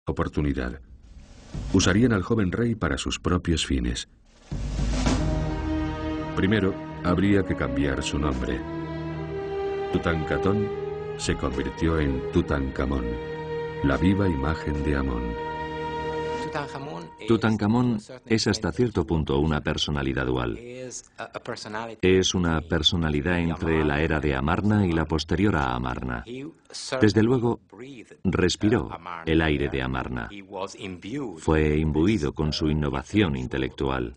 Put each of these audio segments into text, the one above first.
oportunidad. Usarían al joven rey para sus propios fines. Primero, habría que cambiar su nombre. Tutankamón se convirtió en Tutankamón, la viva imagen de Amón. Tutankamón es hasta cierto punto una personalidad dual. Es una personalidad entre la era de Amarna y la posterior a Amarna. Desde luego, respiró el aire de Amarna. Fue imbuido con su innovación intelectual.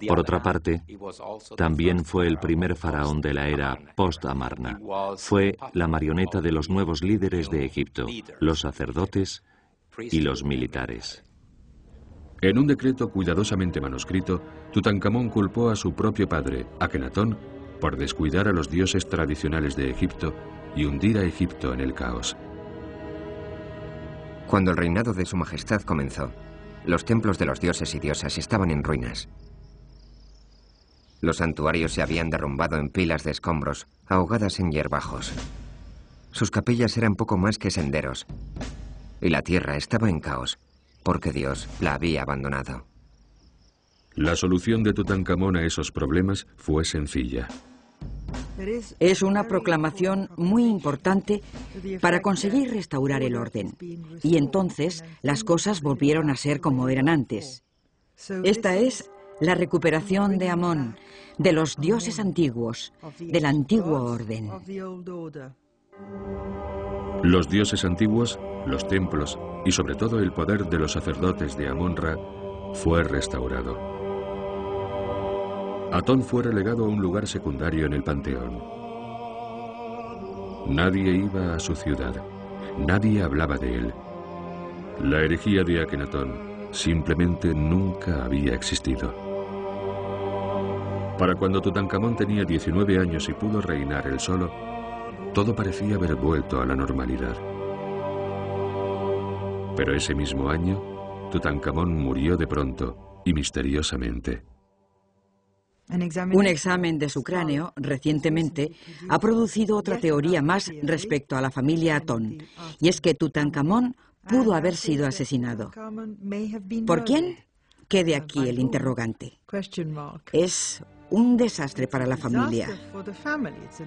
Por otra parte, también fue el primer faraón de la era post-Amarna. Fue la marioneta de los nuevos líderes de Egipto, los sacerdotes y los militares. En un decreto cuidadosamente manuscrito, Tutankamón culpó a su propio padre, Akenatón, por descuidar a los dioses tradicionales de Egipto y hundir a Egipto en el caos. Cuando el reinado de su majestad comenzó, los templos de los dioses y diosas estaban en ruinas. Los santuarios se habían derrumbado en pilas de escombros, ahogadas en hierbajos. Sus capillas eran poco más que senderos, y la tierra estaba en caos, porque Dios la había abandonado. La solución de Tutankamón a esos problemas fue sencilla. Es una proclamación muy importante para conseguir restaurar el orden. Y entonces las cosas volvieron a ser como eran antes. Esta es la recuperación de Amón, de los dioses antiguos, del antiguo orden. Los dioses antiguos, los templos y sobre todo el poder de los sacerdotes de Amón-Ra fue restaurado. Atón fue relegado a un lugar secundario en el panteón. Nadie iba a su ciudad, nadie hablaba de él. La herejía de Akenatón simplemente nunca había existido. Para cuando Tutankamón tenía 19 años y pudo reinar él solo, todo parecía haber vuelto a la normalidad. Pero ese mismo año, Tutankamón murió de pronto y misteriosamente. Un examen de su cráneo, recientemente, ha producido otra teoría más respecto a la familia Atón, y es que Tutankamón pudo haber sido asesinado. ¿Por quién? Quede aquí el interrogante. Es un desastre para la familia.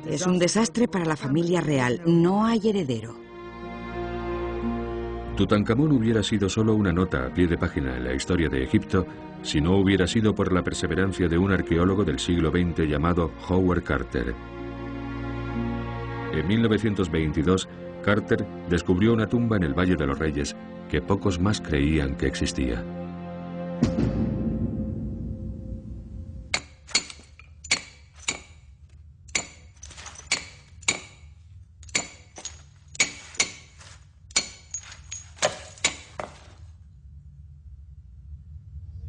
Es un desastre para la familia real. No hay heredero. Tutankamón hubiera sido solo una nota a pie de página en la historia de Egipto si no hubiera sido por la perseverancia de un arqueólogo del siglo XX llamado Howard Carter. En 1922, Carter descubrió una tumba en el Valle de los Reyes que pocos más creían que existía.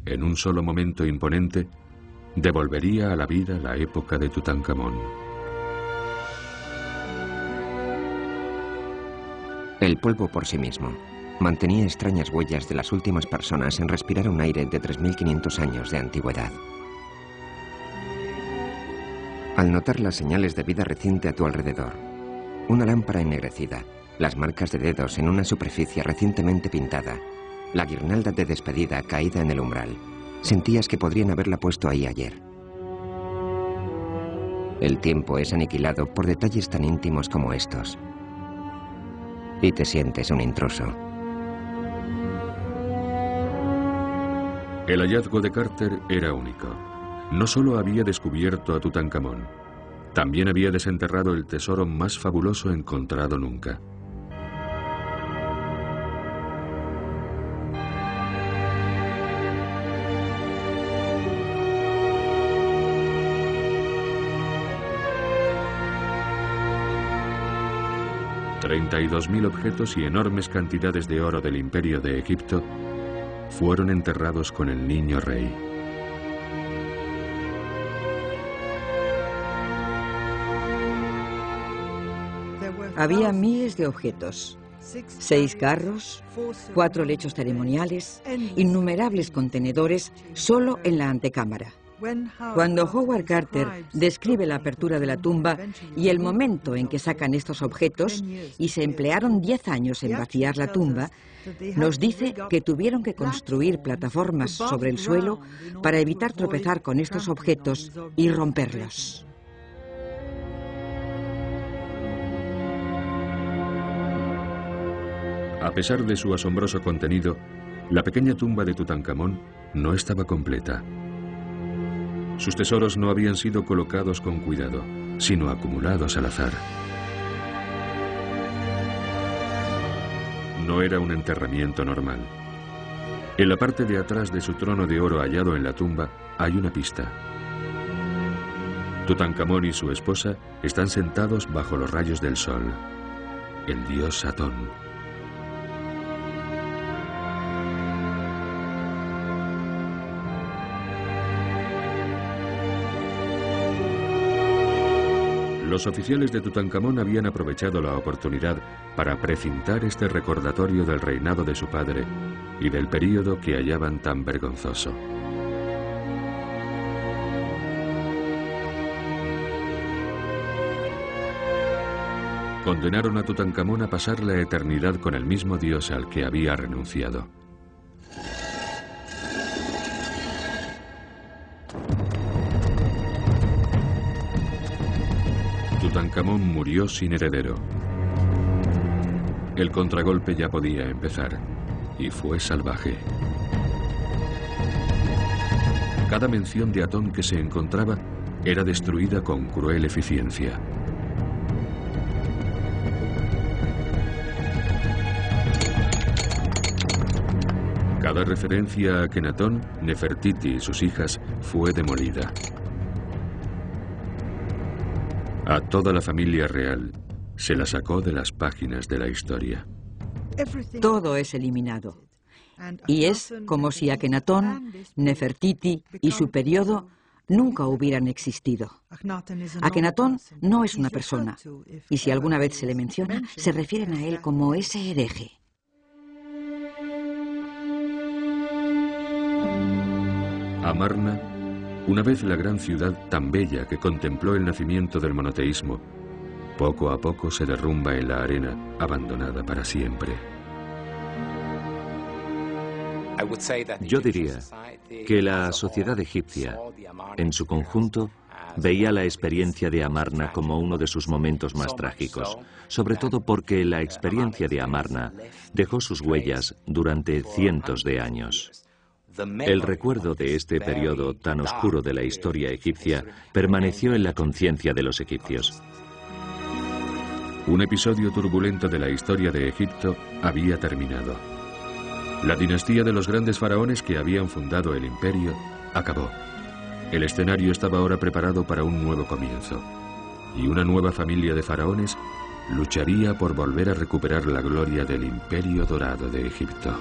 En un solo momento imponente, devolvería a la vida la época de Tutankamón. El polvo por sí mismo mantenía extrañas huellas de las últimas personas en respirar un aire de 3.500 años de antigüedad. Al notar las señales de vida reciente a tu alrededor, una lámpara ennegrecida, las marcas de dedos en una superficie recientemente pintada, la guirnalda de despedida caída en el umbral, sentías que podrían haberla puesto ahí ayer. El tiempo es aniquilado por detalles tan íntimos como estos. Y te sientes un intruso. El hallazgo de Carter era único. No solo había descubierto a Tutankamón, también había desenterrado el tesoro más fabuloso encontrado nunca. $32.000 objetos y enormes cantidades de oro del imperio de Egipto fueron enterrados con el niño rey. Había miles de objetos. 6 carros, 4 lechos ceremoniales, innumerables contenedores solo en la antecámara. Cuando Howard Carter describe la apertura de la tumba y el momento en que sacan estos objetos, y se emplearon 10 años en vaciar la tumba, nos dice que tuvieron que construir plataformas sobre el suelo para evitar tropezar con estos objetos y romperlos. A pesar de su asombroso contenido, la pequeña tumba de Tutankamón no estaba completa. Sus tesoros no habían sido colocados con cuidado, sino acumulados al azar. No era un enterramiento normal. En la parte de atrás de su trono de oro hallado en la tumba hay una pista. Tutankamón y su esposa están sentados bajo los rayos del sol. El dios Atón. Los oficiales de Tutankamón habían aprovechado la oportunidad para precintar este recordatorio del reinado de su padre y del período que hallaban tan vergonzoso. Condenaron a Tutankamón a pasar la eternidad con el mismo dios al que había renunciado. Tutankamón murió sin heredero. El contragolpe ya podía empezar, y fue salvaje. Cada mención de Atón que se encontraba era destruida con cruel eficiencia. Cada referencia a Akenatón, Nefertiti y sus hijas fue demolida. A toda la familia real se la sacó de las páginas de la historia. Todo es eliminado. Y es como si Akenatón, Nefertiti y su periodo nunca hubieran existido. Akenatón no es una persona, y si alguna vez se le menciona, se refieren a él como ese hereje. Amarna, una vez la gran ciudad tan bella que contempló el nacimiento del monoteísmo, poco a poco se derrumba en la arena, abandonada para siempre. Yo diría que la sociedad egipcia, en su conjunto, veía la experiencia de Amarna como uno de sus momentos más trágicos, sobre todo porque la experiencia de Amarna dejó sus huellas durante cientos de años. El recuerdo de este periodo tan oscuro de la historia egipcia permaneció en la conciencia de los egipcios. Un episodio turbulento de la historia de Egipto había terminado. La dinastía de los grandes faraones que habían fundado el imperio acabó. El escenario estaba ahora preparado para un nuevo comienzo, y una nueva familia de faraones lucharía por volver a recuperar la gloria del imperio dorado de Egipto.